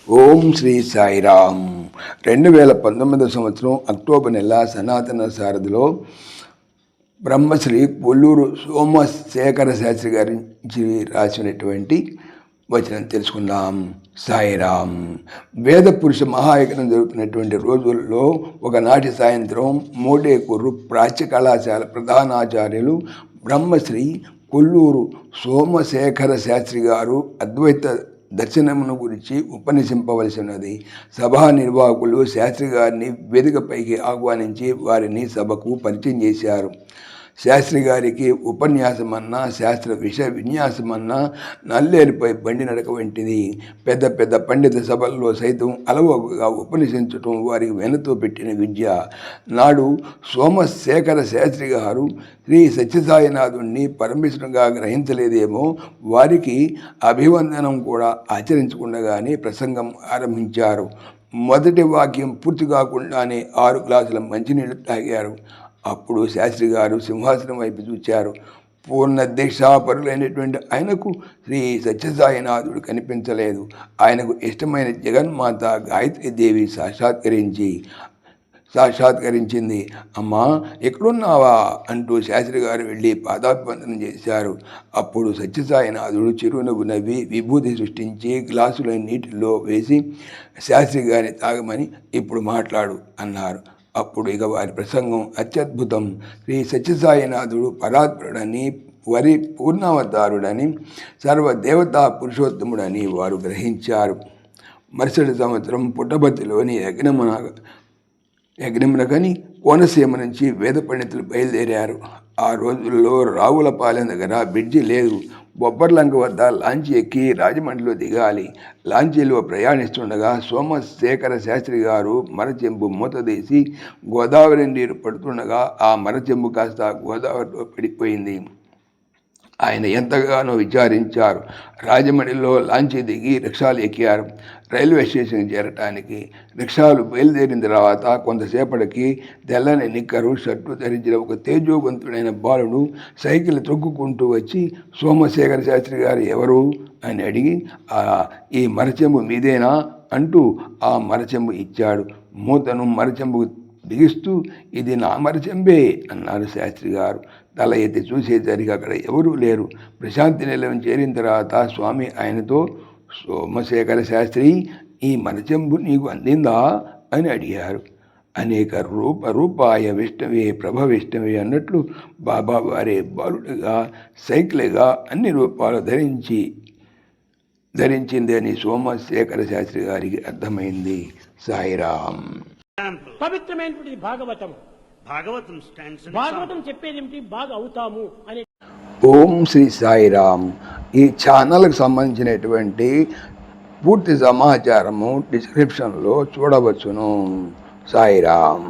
ఓం శ్రీ సాయిరామ్. 2019 సంవత్సరం అక్టోబర్ నెల సనాతన సారథిలో బ్రహ్మశ్రీ కొల్లూరు సోమశేఖర శాస్త్రి గారించి రాసినటువంటి వచనం తెలుసుకుందాం. సాయిరామ్. వేద పురుష మహాయజ్ఞం జరుగుతున్నటువంటి రోజుల్లో ఒకనాటి సాయంత్రం మోడేకూరు ప్రాచ్య కళాశాల ప్రధానాచార్యులు బ్రహ్మశ్రీ కొల్లూరు సోమశేఖర శాస్త్రి గారు అద్వైత దర్శనమును గురించి ఉపన్యసింపవలసినది. సభా నిర్వాహకులు శాస్త్రి గారిని వేదికపైకి ఆహ్వానించి వారిని సభకు పరిచయం చేశారు. శాస్త్రి గారికి ఉపన్యాసమన్నా శాస్త్ర విషయ విన్యాసమన్నా నల్లేరుపై బండి నడక వంటిది. పెద్ద పెద్ద పండిత సభల్లో సైతం అలవోకగా ఉపన్యసించటం వారికి వెనతో పెట్టిన విద్య. నాడు సోమశేఖర శాస్త్రి గారు శ్రీ సత్యసాయినాథుణ్ణి పరమేశ్వరంగా గ్రహించలేదేమో, వారికి అభివందనం కూడా ఆచరించకుండగానే ప్రసంగం ఆరంభించారు. మొదటి వాక్యం పూర్తి కాకుండానే 6 గ్లాసుల మంచినీళ్ళు తాగారు. అప్పుడు శాస్త్రి గారు సింహాసనం వైపు చూచారు. పూర్ణ దీక్షాపరులైనటువంటి ఆయనకు శ్రీ సత్యసాయినాథుడు కనిపించలేదు. ఆయనకు ఇష్టమైన జగన్మాత గాయత్రీదేవి సాక్షాత్కరించింది. అమ్మా, ఎక్కడున్నావా అంటూ శాస్త్రి గారు వెళ్ళి పాదాభివందనం చేశారు. అప్పుడు సత్యసాయినాథుడు చిరునవ్వు నవ్వి విభూతి సృష్టించి గ్లాసులో నీటిలో వేసి శాస్త్రి గారిని తాగమని ఇప్పుడు మాట్లాడు అన్నారు. అప్పుడు ఇక వారి ప్రసంగం అత్యద్భుతం. శ్రీ సత్యసాయినాథుడు పరాత్పరుడని, వరి పూర్ణావతారుడని, సర్వదేవతా పురుషోత్తముడని వారు గ్రహించారు. మరుసటి సంవత్సరం పుట్టపర్తిలోని యజ్ఞమునకని కోనసీమ నుంచి వేద పండితులు బయలుదేరారు. ఆ రోజుల్లో రావులపాలెం దగ్గర బ్రిడ్జి లేదు. బొబ్బర్లంక వద్ద లాంచీ ఎక్కి రాజమండ్రిలో దిగాలి. లాంచీలో ప్రయాణిస్తుండగా సోమశేఖర శాస్త్రి గారు మరచెంబు మూత తీసి గోదావరి నీరు పడుతుండగా ఆ మరచెంబు కాస్త గోదావరిలో పడిపోయింది. ఆయన ఎంతగానో విచారించారు. రాజమండ్రిలో లాంచీ దిగి రిక్షాలు ఎక్కారు. రైల్వే స్టేషన్కి చేరటానికి రిక్షాలు బయలుదేరిన తర్వాత కొంతసేపటికి తెల్లని నిక్కరు షర్టు ధరించిన ఒక తేజోవంతుడైన బాలుడు సైకిల్ తొక్కుకుంటూ వచ్చి సోమశేఖర శాస్త్రి గారు ఎవరు అని అడిగి, ఈ మరచెంబు మీదేనా అంటూ ఆ మరచెంబు ఇచ్చాడు. మూతను మరచెంబు బిగిస్తూ, ఇది నా మరచెంబే అన్నారు శాస్త్రి గారు. తల ఎత్తి చూసేసరికి అక్కడ ఎవరూ లేరు. ప్రశాంతి నిలయం చేరిన తర్వాత స్వామి ఆయనతో, సోమశేఖర శాస్త్రి, ఈ మరచెంబు నీకు అందిందా అని అడిగారు. అనేక రూపాయ విష్ణవే ప్రభ విష్ణవే అన్నట్లు బాబా వారే బాలుడిగా సైకిల్గా అన్ని రూపాలు ధరించింది అని సోమశేఖర శాస్త్రి గారికి అర్థమైంది. సాయిరామ్. పవిత్రమైనటువంటి భాగవతం చెప్పేది ఏమిటి? బాగా అవుతాము అనే. ఓం శ్రీ సాయిరామ్. ఈ ఛానల్కి సంబంధించినటువంటి పూర్తి సమాచారము డిస్క్రిప్షన్లో చూడవచ్చును. సాయిరామ్.